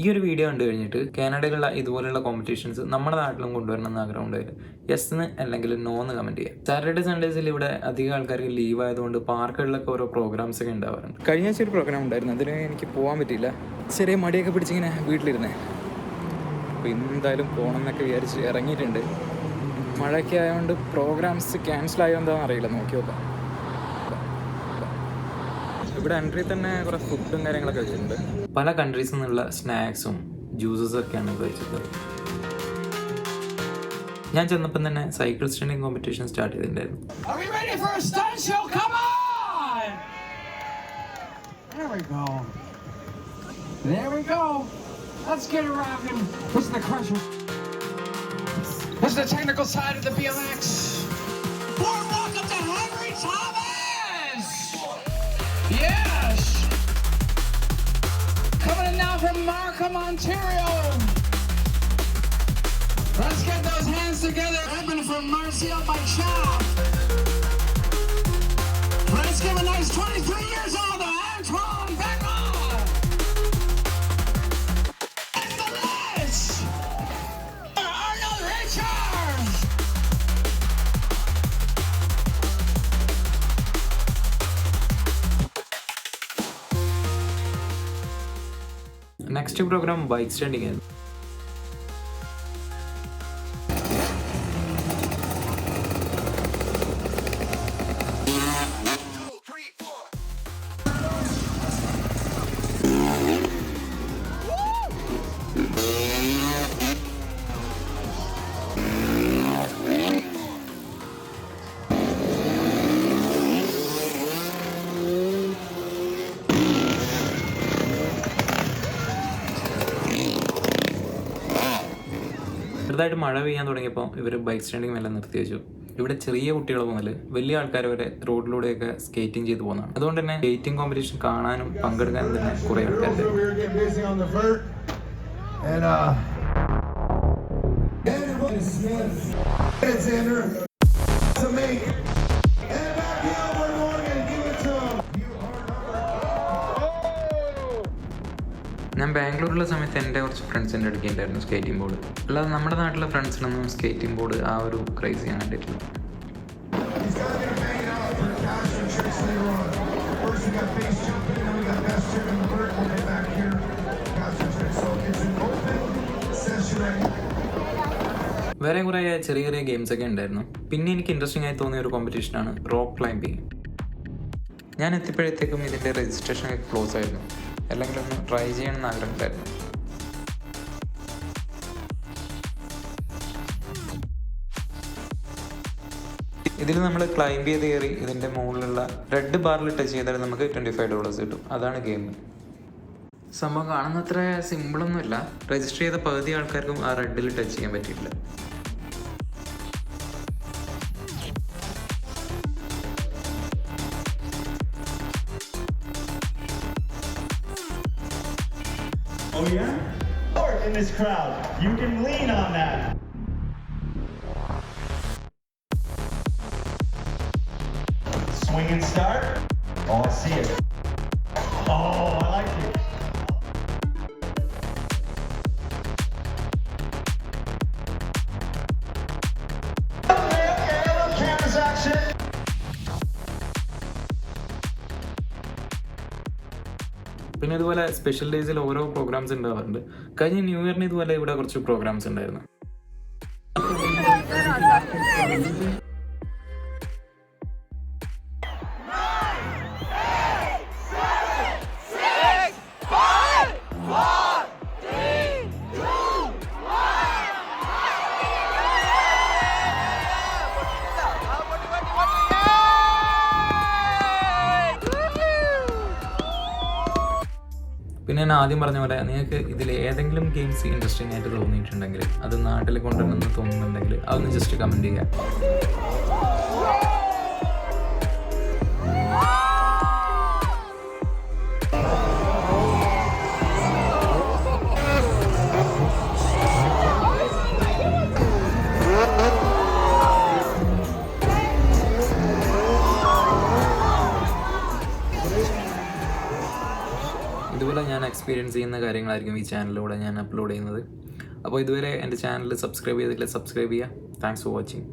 ഈ ഒരു വീഡിയോ കണ്ടു കഴിഞ്ഞിട്ട് കാനഡയിലുള്ള ഇതുപോലെയുള്ള കോമ്പറ്റീഷൻസ് നമ്മുടെ നാട്ടിലും കൊണ്ടുവരണം എന്ന് ആഗ്രഹം ഉണ്ടായില്ല. യെസ് എന്ന് അല്ലെങ്കിൽ നോ എന്ന് കമന്റ് ചെയ്യാം. സാറ്റർഡേ സൺഡേസിൽ ഇവിടെ അധികം ആൾക്കാർക്ക് ലീവ് ആയതുകൊണ്ട് പാർക്കുകളിലൊക്കെ ഓരോ പ്രോഗ്രാംസ് ഒക്കെ ഉണ്ടാവാറുണ്ട്. കഴിഞ്ഞ ആഴ്ച ഒരു പ്രോഗ്രാം ഉണ്ടായിരുന്നു, അതിന് എനിക്ക് പോകാൻ പറ്റിയില്ല. ചെറിയ മടിയൊക്കെ പിടിച്ചിങ്ങനെ വീട്ടിലിരുന്നേ. അപ്പോൾ ഇന്നെന്തായാലും പോകണം എന്നൊക്കെ വിചാരിച്ച് ഇറങ്ങിയിട്ടുണ്ട്. മഴയൊക്കെ ആയതുകൊണ്ട് പ്രോഗ്രാംസ് ക്യാൻസൽ ആയോ എന്താണെന്ന് അറിയില്ല, നോക്കി നോക്കാം. ഇവിടെ എൻട്രി തന്നെ കുറേ ഫുഡും കാര്യങ്ങളൊക്കെ വെച്ചിട്ടുണ്ട്. പല കൺട്രീസിൽ നിന്നുള്ള സ്നാക്സും ജ്യൂസസും ഒക്കെയാണ് ഇവിടെ വെച്ചിട്ടുള്ളത്. ഞാൻ ചെന്നപ്പം തന്നെ സൈക്കിൾ സ്റ്റണ്ടിങ് കോമ്പറ്റീഷൻ സ്റ്റാർട്ട് ചെയ്തിട്ടുണ്ടായിരുന്നു. This is the technical side of the BMX. Warm welcome to Henry Thomas! Yes! Coming in now from Markham, Ontario. Let's get those hands together. Edmund from Marseille by Chop. Let's give a nice 23 years old to Antoine Beckman. And the list! Arnold Richards! Next program bike standing ആയിരുന്നു. ചെറുതായിട്ട് മഴ പെയ്യാൻ തുടങ്ങിയപ്പോൾ ഇവർ bike standing എല്ലാം നിർത്തി വെച്ചു. ഇവിടെ ചെറിയ കുട്ടികൾ മുതൽ വലിയ ആൾക്കാർ വരെ റോഡിലൂടെയൊക്കെ സ്കേറ്റിംഗ് ചെയ്തു പോകുന്നതാണ്. അതുകൊണ്ട് തന്നെ സ്കേറ്റിംഗ് കോമ്പറ്റീഷൻ കാണാനും പങ്കെടുക്കാനും തന്നെ കുറേ ആൾക്കാരുണ്ട്. ഞാൻ ബാംഗ്ലൂരിലുള്ള സമയത്ത് എൻ്റെ കുറച്ച് ഫ്രണ്ട്സിൻ്റെ അടുത്ത് ഉണ്ടായിരുന്നു സ്കേറ്റിംഗ് ബോർഡ്. അല്ലാതെ നമ്മുടെ നാട്ടിലെ ഫ്രണ്ട്സിനൊന്നും സ്കേറ്റിംഗ് ബോർഡ് ആ ഒരു ക്രൈസ് ഞാൻ കണ്ടിട്ടില്ല. വേറെ കുറേ ചെറിയ ചെറിയ ഗെയിംസ് ഒക്കെ ഉണ്ടായിരുന്നു. പിന്നെ എനിക്ക് ഇൻട്രസ്റ്റിംഗ് ആയി തോന്നിയ ഒരു കോമ്പറ്റീഷനാണ് റോക്ക് ക്ലൈംബിങ്. ഞാൻ എത്തിയപ്പോഴത്തേക്കും ഇതിൻ്റെ രജിസ്ട്രേഷൻ ഒക്കെ ക്ലോസ് ആയിരുന്നു. അല്ലെങ്കിൽ ഒന്ന് ട്രൈ ചെയ്യണമെന്ന് ആഗ്രഹമുണ്ടായിരുന്നു. ഇതിൽ നമ്മൾ ക്ലൈംബ് ചെയ്ത് കയറി ഇതിൻ്റെ മുകളിലുള്ള റെഡ് ബാറിൽ ടച്ച് ചെയ്താൽ നമുക്ക് $25 കിട്ടും. അതാണ് ഗെയിം. സംഭവം കാണുന്നത്ര സിമ്പിളൊന്നുമില്ല. രജിസ്റ്റർ ചെയ്ത പകുതി ആൾക്കാർക്കും ആ റെഡിൽ ടച്ച് ചെയ്യാൻ പറ്റിയിട്ടില്ല. Oh yeah? In this crowd, you can lean on that. Swing and start. Oh, I see it. Oh, I like it. Okay, a little canvas action. പിന്നെ ഇതുപോലെ സ്പെഷ്യൽ ഡേയ്സിൽ ഓരോ പ്രോഗ്രാംസ് ഉണ്ടാവാറുണ്ട്. കഴിഞ്ഞ ന്യൂ ഇയറിന് ഇതുപോലെ ഇവിടെ കുറച്ച് പ്രോഗ്രാംസ് ഉണ്ടായിരുന്നു. പിന്നെ ഞാൻ ആദ്യം പറഞ്ഞ പോലെ നിങ്ങൾക്ക് ഇതിൽ ഏതെങ്കിലും ഗെയിംസ് ഇൻട്രസ്റ്റിംഗ് ആയിട്ട് തോന്നിയിട്ടുണ്ടെങ്കിൽ, അത് നാട്ടിൽ കൊണ്ടുവരണമെന്ന് തോന്നുന്നുണ്ടെങ്കിൽ അതൊന്ന് ജസ്റ്റ് കമൻറ്റ് ചെയ്യുക. ഇതുപോലെ ഞാൻ എക്സ്പീരിയൻസ് ചെയ്യുന്ന കാര്യങ്ങളായിരിക്കും ഈ ചാനലിലൂടെ ഞാൻ അപ്ലോഡ് ചെയ്യുന്നത്. അപ്പോൾ ഇതുവരെ എൻ്റെ ചാനൽ സബ്സ്ക്രൈബ് ചെയ്തിട്ടില്ല, സബ്സ്ക്രൈബ് ചെയ്യുക. Thanks for watching.